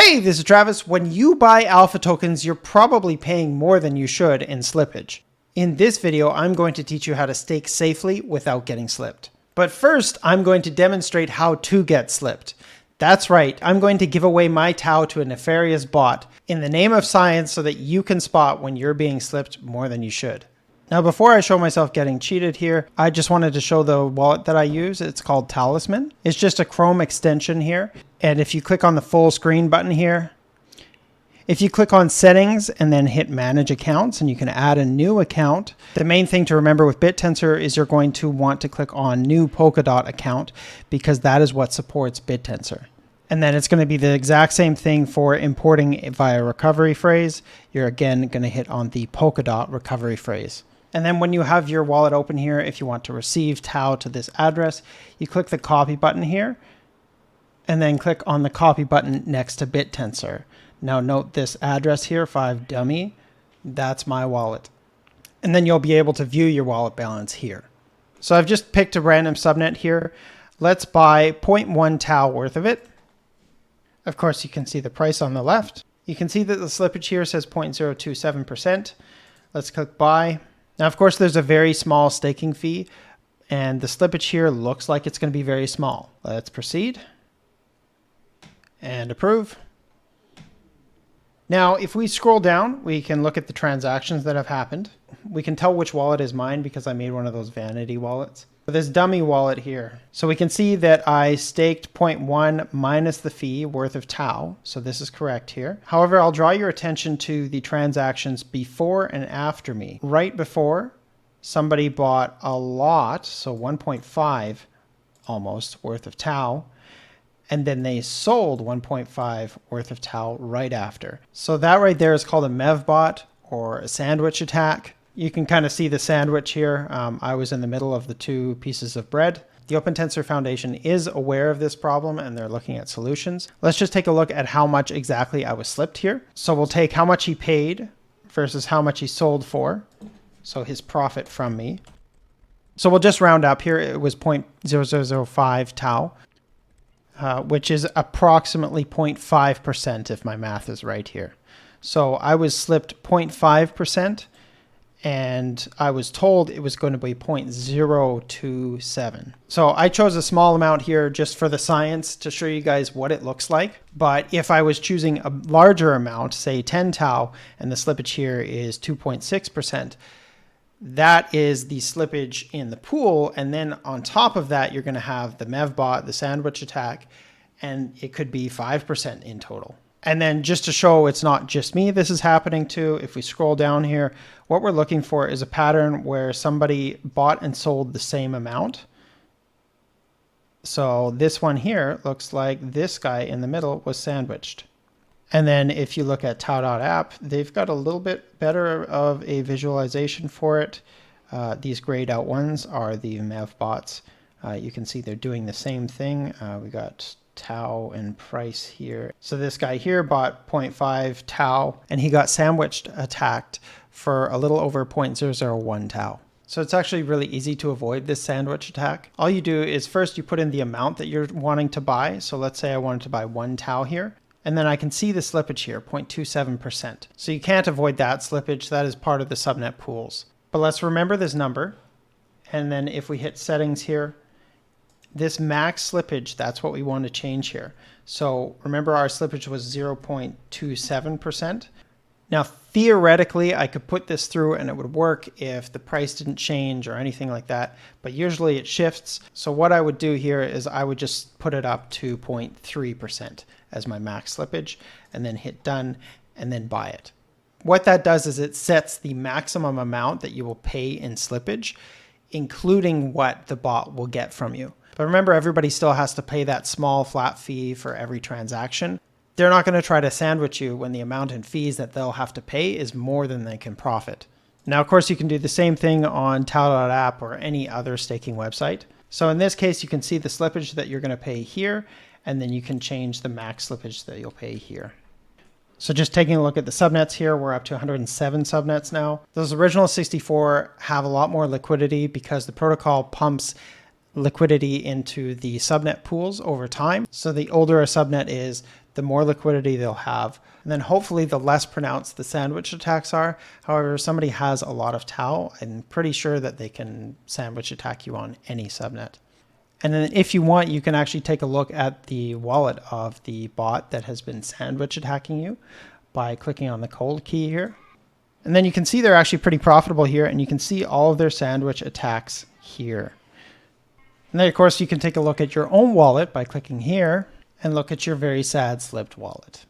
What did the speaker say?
Hey, this is Travis. When you buy alpha tokens, you're probably paying more than you should in slippage. In this video, I'm going to teach you how to stake safely without getting slipped. But first, I'm going to demonstrate how to get slipped. That's right, I'm going to give away my TAO to a nefarious bot in the name of science so that you can spot when you're being slipped more than you should. Now, before I show myself getting cheated here, I just wanted to show the wallet that I use. It's called Talisman. It's just a Chrome extension here. And if you click on the full screen button here, if you click on settings and then hit manage accounts and you can add a new account, the main thing to remember with Bittensor is you're going to want to click on new Polkadot account because that is what supports Bittensor. And then it's going to be the exact same thing for importing via recovery phrase. You're again going to hit on the Polkadot recovery phrase. And then when you have your wallet open here, if you want to receive TAO to this address, you click the copy button here and then click on the copy button next to Bittensor. Now note this address here, 5dummy, that's my wallet. And then you'll be able to view your wallet balance here. So I've just picked a random subnet here. Let's buy 0.1 TAO worth of it. Of course, you can see the price on the left. You can see that the slippage here says 0.027%. Let's click buy. Now, of course, there's a very small staking fee, and the slippage here looks like it's going to be very small. Let's proceed and approve. Now, if we scroll down, we can look at the transactions that have happened. We can tell which wallet is mine because I made one of those vanity wallets. This dummy wallet here. So we can see that I staked 0.1 minus the fee worth of TAO. So this is correct here. However, I'll draw your attention to the transactions before and after me. Right before, somebody bought a lot, so 1.5 almost worth of TAO. And then they sold 1.5 worth of TAO right after. So that right there is called a MEV bot or a sandwich attack. You can kind of see the sandwich here. I was in the middle of the two pieces of bread. The Open Tensor Foundation is aware of this problem and they're looking at solutions. Let's just take a look at how much exactly I was slipped here. So we'll take how much he paid versus how much he sold for. So his profit from me. So we'll just round up here. It was 0.0005 TAO, which is approximately 0.5% if my math is right here. So I was slipped 0.5%. And I was told it was going to be 0.027. So I chose a small amount here just for the science to show you guys what it looks like. But if I was choosing a larger amount, say 10 TAO, and the slippage here is 2.6%, that is the slippage in the pool. And then on top of that, you're going to have the MEV bot, the sandwich attack, and it could be 5% in total. And then just to show it's not just me this is happening to, if we scroll down here, what we're looking for is a pattern where somebody bought and sold the same amount. So this one here looks like this guy in the middle was sandwiched. And then if you look at TAO.app, they've got a little bit better of a visualization for it. These grayed out ones are the MEV bots. You can see they're doing the same thing. We got TAO and price here. So this guy here bought 0.5 TAO and he got sandwiched attacked for a little over 0.001 TAO. So it's actually really easy to avoid this sandwich attack. All you do is first you put in the amount that you're wanting to buy. So let's say I wanted to buy 1 TAO here. And then I can see the slippage here, 0.27%. So you can't avoid that slippage. That is part of the subnet pools. But let's remember this number. And then if we hit settings here, this max slippage, that's what we want to change here. So remember our slippage was 0.27%. Now, theoretically, I could put this through and it would work if the price didn't change or anything like that, but usually it shifts. So what I would do here is I would just put it up to 0.3% as my max slippage and then hit done and then buy it. What that does is it sets the maximum amount that you will pay in slippage, including what the bot will get from you. But remember, everybody still has to pay that small flat fee for every transaction. They're not going to try to sandwich you when the amount in fees that they'll have to pay is more than they can profit. Now, of course, you can do the same thing on TAO.app or any other staking website. So in this case, you can see the slippage that you're going to pay here, and then you can change the max slippage that you'll pay here. So just taking a look at the subnets here, we're up to 107 subnets now. Those original 64 have a lot more liquidity because the protocol pumps liquidity into the subnet pools over time. So the older a subnet is, the more liquidity they'll have. And then hopefully the less pronounced the sandwich attacks are. However, if somebody has a lot of TAO, I'm pretty sure that they can sandwich attack you on any subnet. And then if you want, you can actually take a look at the wallet of the bot that has been sandwich attacking you by clicking on the cold key here. And then you can see they're actually pretty profitable here, and you can see all of their sandwich attacks here. And then of course you can take a look at your own wallet by clicking here and look at your very sad slipped wallet.